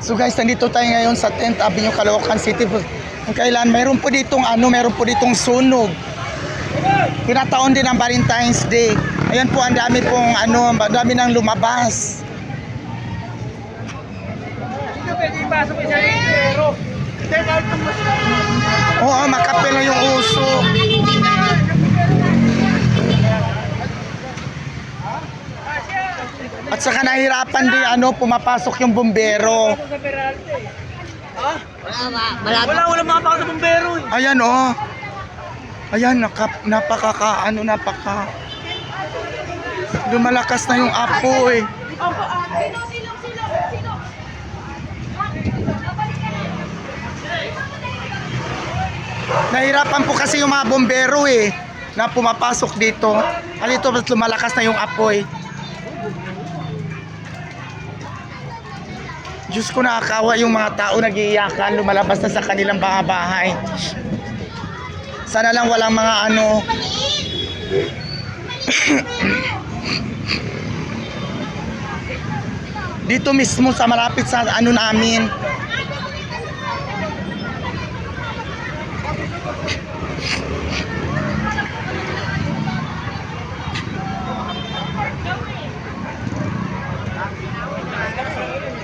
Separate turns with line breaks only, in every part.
So guys, nandito tayo ngayon sa 10th Avenue, Caloocan City. Ang kailan, mayroon po ditong sunog. Tinataon din ang Valentine's Day. Ayan po, ang dami pong dami nang lumabas.
Hindi pwede ipasok isa yung pero.
Oo, makapil na yung uso. At saka nahirapan din pumapasok yung bumbero.
Wala mga pa sa bumbero eh.
Ayan oh. Ayan, lumalakas na yung apoy. Nahirapan po kasi yung mga bumbero na pumapasok dito. Dito lumalakas na yung apoy. Diyos ko, nakakawa yung mga tao nag-iiyakan, lumalabas na sa kanilang mga bahay. Sana lang walang mga dito mismo sa malapit sa namin.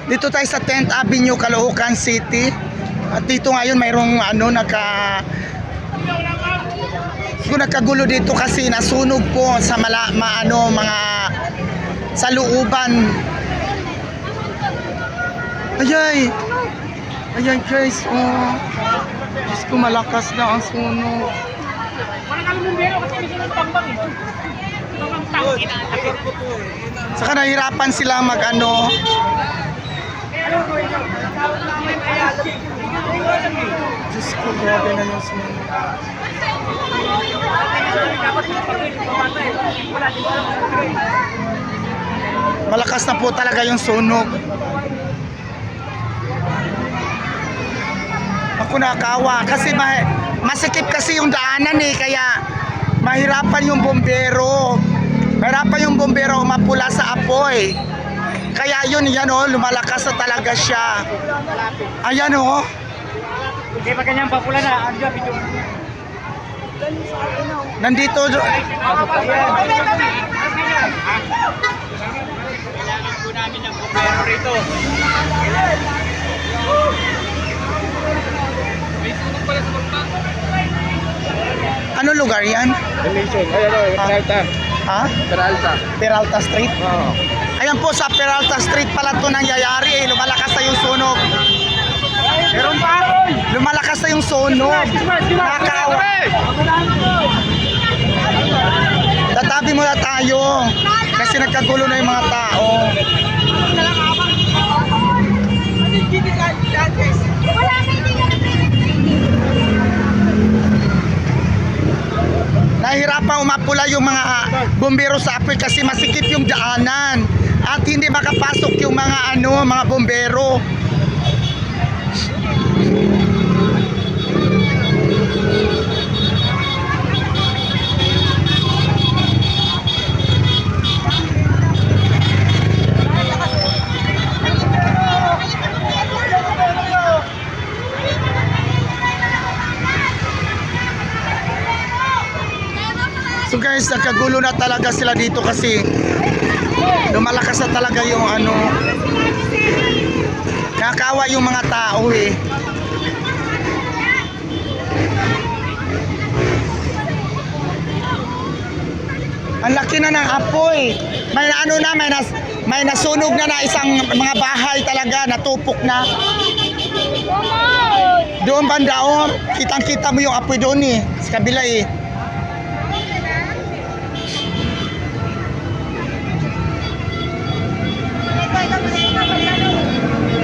Dito tayo sa 10th Avenue, Caloocan City. At dito ngayon mayroong nagkagulo dito kasi nasunog po sa mga sa looban. Ayay guys, Diyos ko, malakas na ang sunog.
Walang alam bumbero kasi may sinong tambang eh.
Saka nahirapan sila Diyos ko, grabe na yung sunog. Malakas na po talaga yung sunog. Ako nakawa kasi masikip kasi yung daanan kaya mahirapan yung bumbero. Mahirapan yung bumbero mapula sa apoy. Kaya yan lumalakas na talaga siya. Ayan
Hindi pa kanyang papula na. Andiyan, video.
Nandito.
Kailangan po namin ng bumbero rito. May sunog pala sa bangka.
Ano lugar yan?
Peralta.
Ha?
Peralta.
Peralta Street?
Oo.
Ayan po, sa Peralta Street pala ito nangyayari. Lumalakas na yung sunog.
Meron pa?
Lumalakas na yung sunog. Nakakawa. Tatabi muna tayo. Kasi nagkagulo na yung mga tao. Nahirapan umapula yung mga bumbero sa apoy kasi masikip yung daanan at hindi makapasok yung mga bumbero. So guys, nagkagulo na talaga sila dito kasi lumalakas na talaga yung nakakawa yung mga tao Ang laki na ng apoy. May nasunog na isang mga bahay talaga, natupok na. Doon banda kitang-kita mo yung apoy doon sa kabila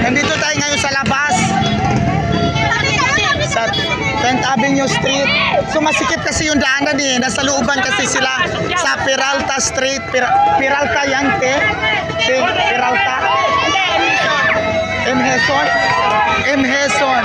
Nandito tayo ngayon sa labas sa 10th Avenue Street. So masikip kasi yung daanan nasa looban kasi sila sa Peralta Street. Peralta yan Peralta M. Heson.